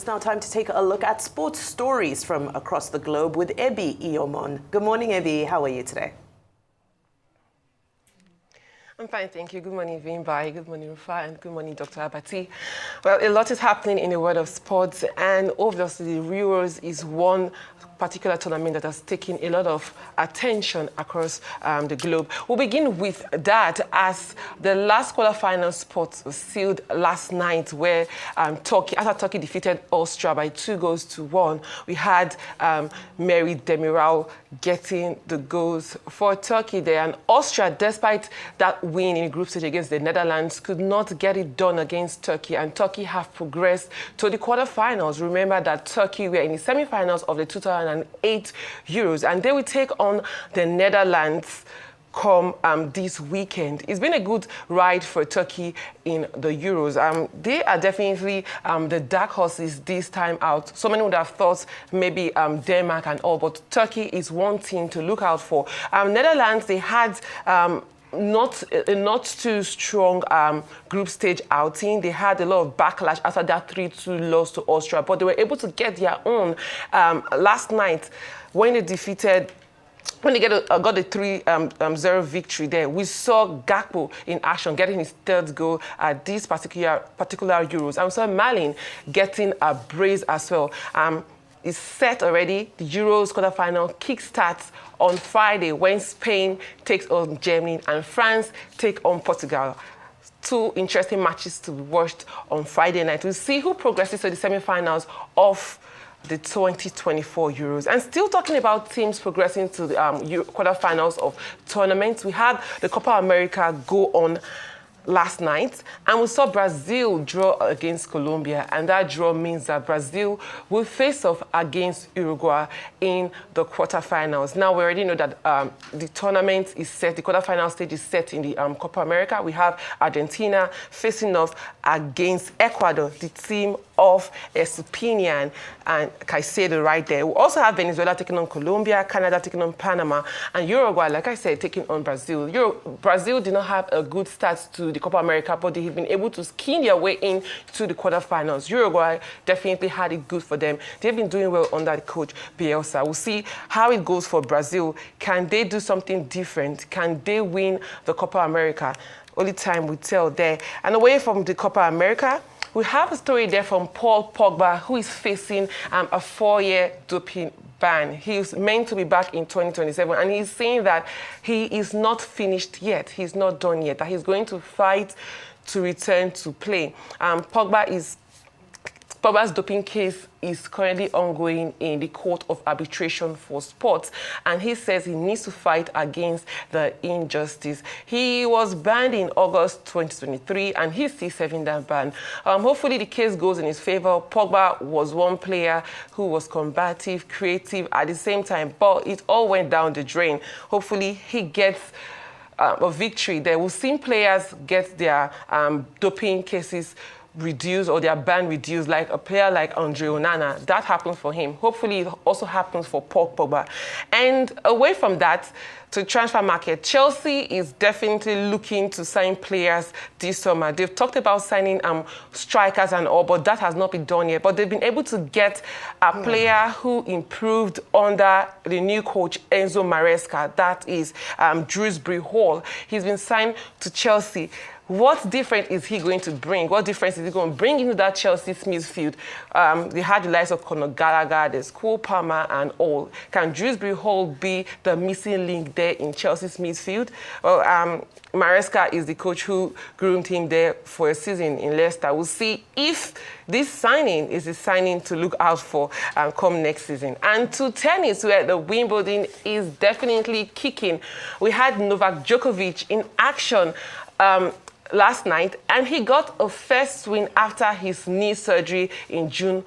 It's now time to take a look at sports stories from across the globe with Ebi Iyomon. Good morning, Ebi. How are you today? I'm fine, thank you. Good morning, Vimbai. Good morning, Rufa, and good morning, Dr. Abati. Well, a lot is happening in the world of sports, and obviously the Euros is one particular tournament that has taken a lot of attention across the globe. We'll begin with that as the last quarterfinal spot was sealed last night, where after Turkey defeated Austria by 2-1, we had Mary Demiral getting the goals for Turkey there. And Austria, despite that win in group stage against the Netherlands, could not get it done against Turkey, and Turkey have progressed to the quarterfinals. Remember that Turkey were in the semi-finals of the 2008 Euros, and they will take on the Netherlands come this weekend. It's been a good ride for Turkey in the Euros. They are definitely the dark horses this time out. So many would have thought maybe Denmark and all, but Turkey is one team to look out for. Netherlands, they had not too strong group stage outing. They had a lot of backlash after that 3-2 loss to Austria, but they were able to get their own last night when they got a 3-0 victory there. We saw Gakpo in action, getting his third goal at this particular Euros. And we saw Malin getting a brace as well. It's set already. The Euros quarterfinal kickstarts on Friday when Spain takes on Germany and France take on Portugal. Two interesting matches to be watched on Friday night. We'll see who progresses to the semi-finals of the 2024 Euros. And still talking about teams progressing to the quarterfinals of tournaments, we had the Copa America go on last night, and we saw Brazil draw against Colombia, and that draw means that Brazil will face off against Uruguay in the quarterfinals. Now, we already know that the tournament is set, the quarterfinal stage is set in the Copa America. We have Argentina facing off against Ecuador, the team of Estupinian and Caicedo right there. We also have Venezuela taking on Colombia, Canada taking on Panama, and Uruguay, like I said, taking on Brazil. Brazil did not have a good start to the Copa America, but they have been able to skin their way in to the quarterfinals. Uruguay definitely had it good for them. They've been doing well under the coach Bielsa. We'll see how it goes for Brazil. Can they do something different? Can they win the Copa America? Only time will tell there. And away from the Copa America, we have a story there from Paul Pogba, who is facing a 4-year doping ban. He's meant to be back in 2027, and he's saying that he is not finished yet. He's not done yet, that he's going to fight to return to play. Pogba's doping case is currently ongoing in the Court of Arbitration for Sports, and he says he needs to fight against the injustice. He was banned in August 2023, and he's still serving that ban. Hopefully the case goes in his favor. Pogba was one player who was combative, creative at the same time, but it all went down the drain. Hopefully he gets a victory there. We've seen players get their doping cases reduced or their ban reduced, like a player like Andre Onana. That happened for him. Hopefully it also happens for Paul Pogba. And away from that, to transfer market, Chelsea is definitely looking to sign players this summer. They've talked about signing strikers and all, but that has not been done yet. But they've been able to get a player who improved under the new coach Enzo Maresca. That is Dewsbury Hall. He's been signed to Chelsea. What different is he going to bring? What difference is he going to bring into that Chelsea's midfield? They had the likes of Conor Gallagher, there's Cole Palmer and all. Can Dewsbury Hall be the missing link there in Chelsea's midfield? Well, Maresca is the coach who groomed him there for a season in Leicester. We'll see if this signing is a signing to look out for come next season. And to tennis, where the Wimbledon is definitely kicking. We had Novak Djokovic in action last night, and he got a first win after his knee surgery on June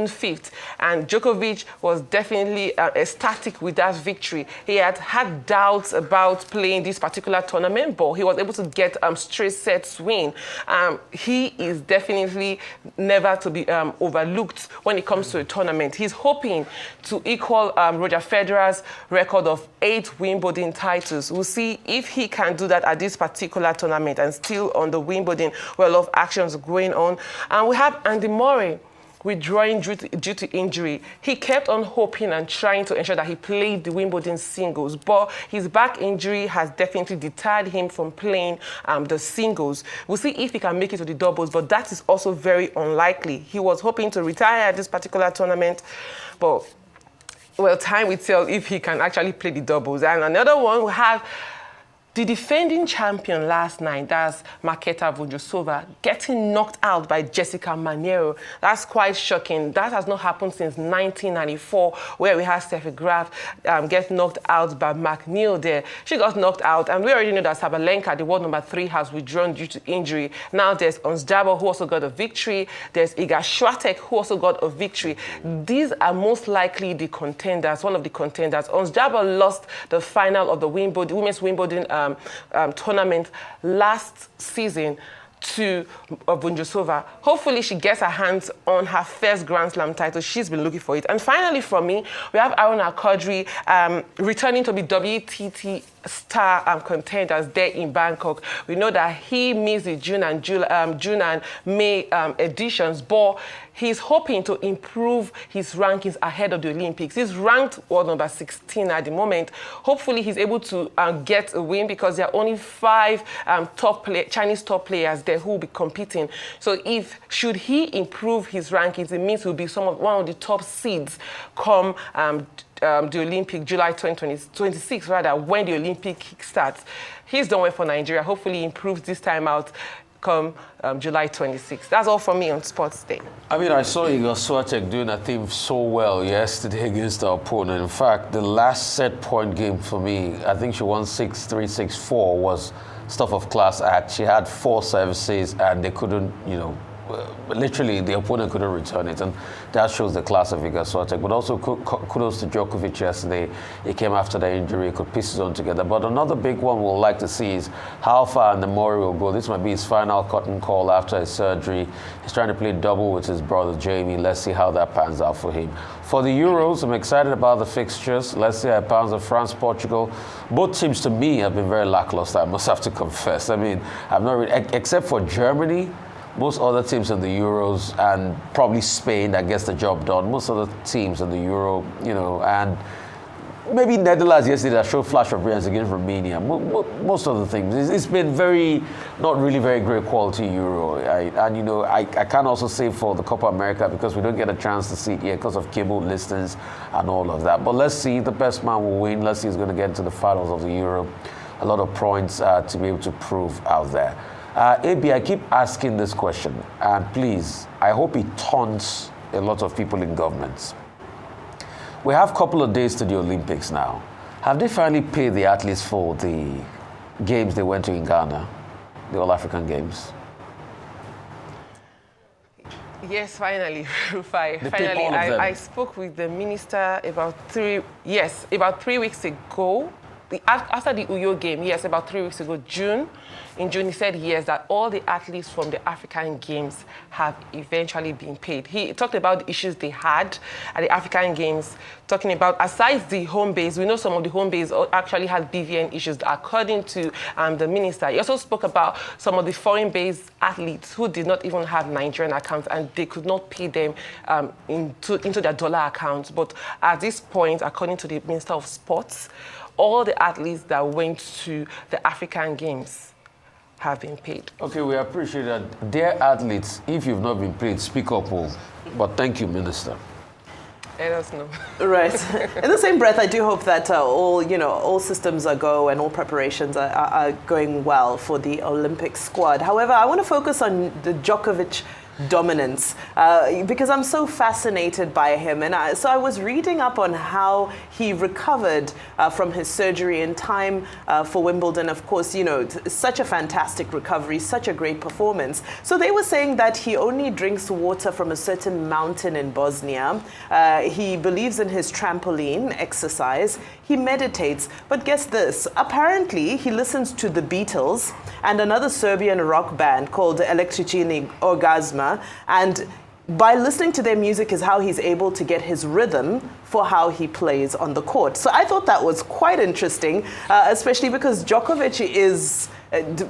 5th. And Djokovic was definitely ecstatic with that victory. He had doubts about playing this particular tournament, but he was able to get straight sets win. He is definitely never to be overlooked when it comes to a tournament. He's hoping to equal Roger Federer's record of 8 Wimbledon titles. We'll see if he can do that at this particular tournament. And still on the Wimbledon, where a lot of actions are going on. And we have Andy Murray withdrawing due to injury, he kept on hoping and trying to ensure that he played the Wimbledon singles, but his back injury has definitely deterred him from playing the singles. We'll see if he can make it to the doubles, but that is also very unlikely. He was hoping to retire at this particular tournament, but, well, time will tell if he can actually play the doubles. And another one we have the defending champion last night, that's Marketa Vondrousova, getting knocked out by Jessica Maniero. That's quite shocking. That has not happened since 1994, where we had Steffi Graf get knocked out by McNeil there. She got knocked out, and we already know that Sabalenka, the world number 3, has withdrawn due to injury. Now there's Ons Jabeur, who also got a victory. There's Iga Swiatek, who also got a victory. These are most likely the contenders, one of the contenders. Ons Jabeur lost the final of the Women's Wimbledon tournament last season to Vondrousova. Hopefully she gets her hands on her first Grand Slam title. She's been looking for it. And finally, from me, we have Aruna Quadri returning to be WTT star contenders there in Bangkok. We know that he missed the June and May editions, but he's hoping to improve his rankings ahead of the Olympics. He's ranked world number 16 at the moment. Hopefully he's able to get a win, because there are only 5 Chinese top players there who will be competing. So should he improve his rankings, it means he'll be one of the top seeds come the Olympic, July 2026, rather, when the Olympic kick-starts. He's done well for Nigeria. Hopefully he improves this time out come July 26th. That's all from me on Sports Day. I mean, I saw Iga Swiatek doing that thing so well yesterday against our opponent. In fact, the last set point game for me, I think she won 6-3, 6-4, was stuff of class act. She had 4 services and they couldn't, literally the opponent couldn't return it, and that shows the class of Iga Swiatek. But also kudos to Djokovic yesterday. He came after the injury, could piece his own together. But another big one we'll like to see is how far Namori will go. This might be his final curtain call after his surgery. He's trying to play double with his brother Jamie. Let's see how that pans out for him. For the Euros, I'm excited about the fixtures. Let's see how it pans out. France, Portugal. Both teams to me have been very lackluster, I must have to confess. I mean, I've not really, except for Germany, most other teams in the Euros, and probably Spain that gets the job done. Most other teams in the Euro, and maybe Netherlands yesterday that showed flash of brilliance against Romania. Most of the things. It's been not really very great quality Euro. I can't also say for the Copa America, because we don't get a chance to see it here because of cable listings and all of that. But let's see, the best man will win. Let's see who's going to get into the finals of the Euro. A lot of points to be able to prove out there. Ebi, I keep asking this question, and please, I hope it taunts a lot of people in governments. We have a couple of days to the Olympics now. Have they finally paid the athletes for the games they went to in Ghana, the All-African Games? Yes, finally, Rufai. Finally, I spoke with the minister about 3 weeks ago. After the Uyo game, yes, about 3 weeks ago, in June, he said yes, that all the athletes from the African Games have eventually been paid. He talked about the issues they had at the African Games, talking about, aside the home base, we know some of the home base actually had BVN issues, according to the minister. He also spoke about some of the foreign-based athletes who did not even have Nigerian accounts, and they could not pay them into their dollar accounts. But at this point, according to the Minister of Sports, all the athletes that went to the African Games have been paid. Okay, we appreciate that. Dear athletes, if you've not been paid, speak up. But thank you, Minister. Let us know. Right. In the same breath, I do hope that all systems are go and all preparations are going well for the Olympic squad. However, I want to focus on the Djokovic dominance because I'm so fascinated by him, and so I was reading up on how he recovered from his surgery in time for Wimbledon. Of course, such a fantastic recovery, such a great performance. So they were saying that he only drinks water from a certain mountain in Bosnia. He believes in his trampoline exercise. He meditates, but guess this, apparently he listens to the Beatles and another Serbian rock band called Električni Orgazma, and by listening to their music is how he's able to get his rhythm for how he plays on the court. So I thought that was quite interesting, especially because Djokovic is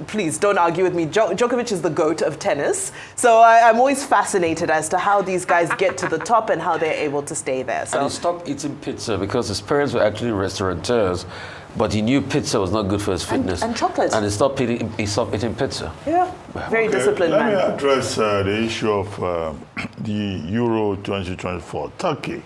please don't argue with me. Djokovic is the GOAT of tennis. So I'm always fascinated as to how these guys get to the top and how they're able to stay there. So. And he stopped eating pizza because his parents were actually restaurateurs, but he knew pizza was not good for his fitness. And chocolate. And he stopped eating pizza. Yeah, very disciplined man. Let me address the issue of the Euro 2024. Turkey.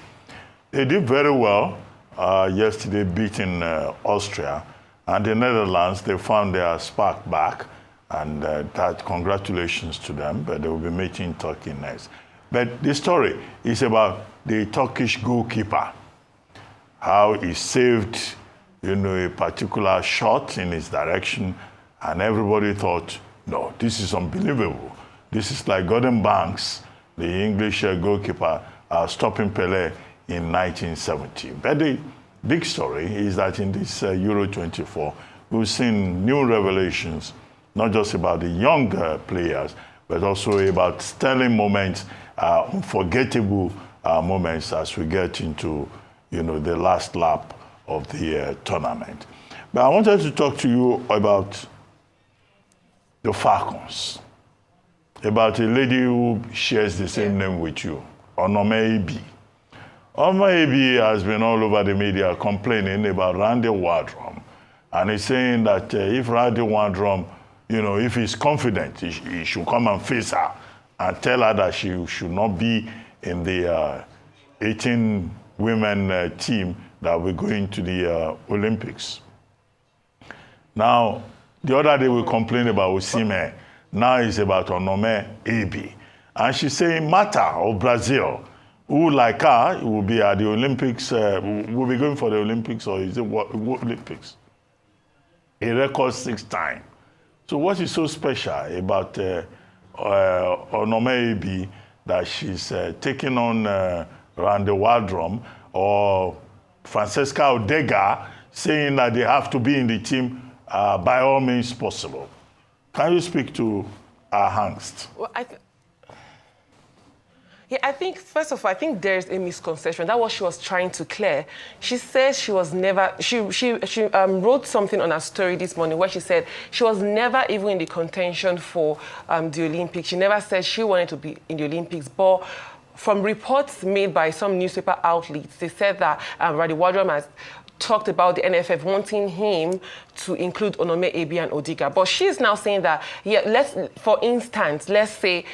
They did very well yesterday, beating Austria. And the Netherlands, they found their spark back, and that congratulations to them, but they will be meeting Turkey next. But the story is about the Turkish goalkeeper, how he saved, a particular shot in his direction, and everybody thought, no, this is unbelievable. This is like Gordon Banks, the English goalkeeper, stopping Pelé in 1970. But the big story is that in this Euro 24, we've seen new revelations, not just about the younger players, but also about sterling moments, unforgettable moments as we get into, the last lap of the tournament. But I wanted to talk to you about the Falcons, about a lady who shares the same name with you, Onome Ebi. Onome Ebi has been all over the media complaining about Randy Wardrum. And he's saying that if Randy Wardrum, if he's confident, he should come and face her and tell her that she should not be in the 18 women team that will go into the Olympics. Now, the other day we complained about Osimhen. Now it's about Onome Ebi. And she's saying Mata of Brazil, who, like her, will be at the Olympics, will be going for the Olympics, or is it what Olympics? A record 6 times. So what is so special about Onome Ebi that she's taking on Randy Wardrum or Francesca Odega, saying that they have to be in the team by all means possible? Can you speak to our angst? Well, I think, first of all, I think there's a misconception. That's what she was trying to clear. She says she was never, she wrote something on her story this morning where she said she was never even in the contention for the Olympics. She never said she wanted to be in the Olympics, but from reports made by some newspaper outlets, they said that Randy Wardrum has talked about the NFF wanting him to include Onome Ebi and Odiga. But she's now saying that, for instance, let's say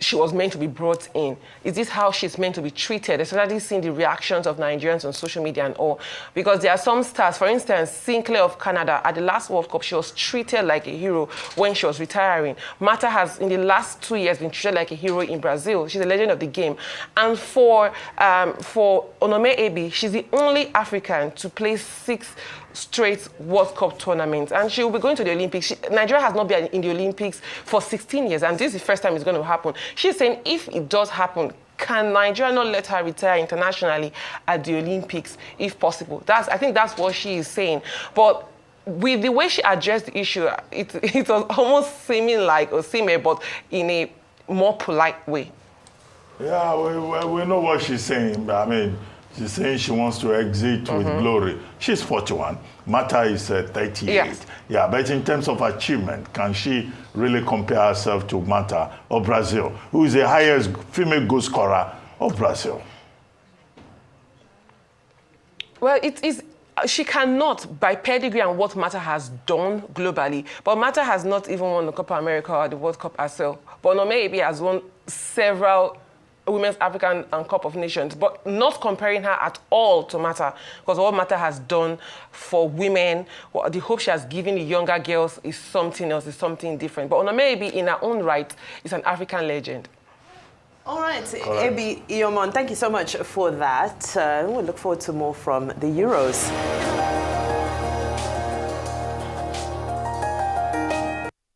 she was meant to be brought in. Is this how she's meant to be treated? Especially seeing the reactions of Nigerians on social media and all. Because there are some stars, for instance, Sinclair of Canada, at the last World Cup, she was treated like a hero when she was retiring. Mata has, in the last 2 years, been treated like a hero in Brazil. She's a legend of the game. And for Onome Ebi, she's the only African to play 6 straight World Cup tournaments, and she will be going to the Olympics. Nigeria has not been in the Olympics for 16 years, and this is the first time it's going to happen. She's saying if it does happen, can Nigeria not let her retire internationally at the Olympics, if possible? I think that's what she is saying. But with the way she addressed the issue, it was almost seeming like Osimhen, but in a more polite way. Yeah, we know what she's saying. I mean, she's saying she wants to exit with glory. She's 41. Mata is 38. Yes. Yeah, but in terms of achievement, can she really compare herself to Mata of Brazil, who is the highest female goal scorer of Brazil? Well, she cannot, by pedigree and what Mata has done globally. But Mata has not even won the Copa America or the World Cup herself. But Onome Ebi has won several Women's African and Cup of Nations, but not comparing her at all to Mata, because what Mata has done for women, the hope she has given the younger girls is something else, is something different. But Onome Ebi, in her own right, is an African legend. All right, Ebi Iyomon, thank you so much for that. We'll look forward to more from the Euros.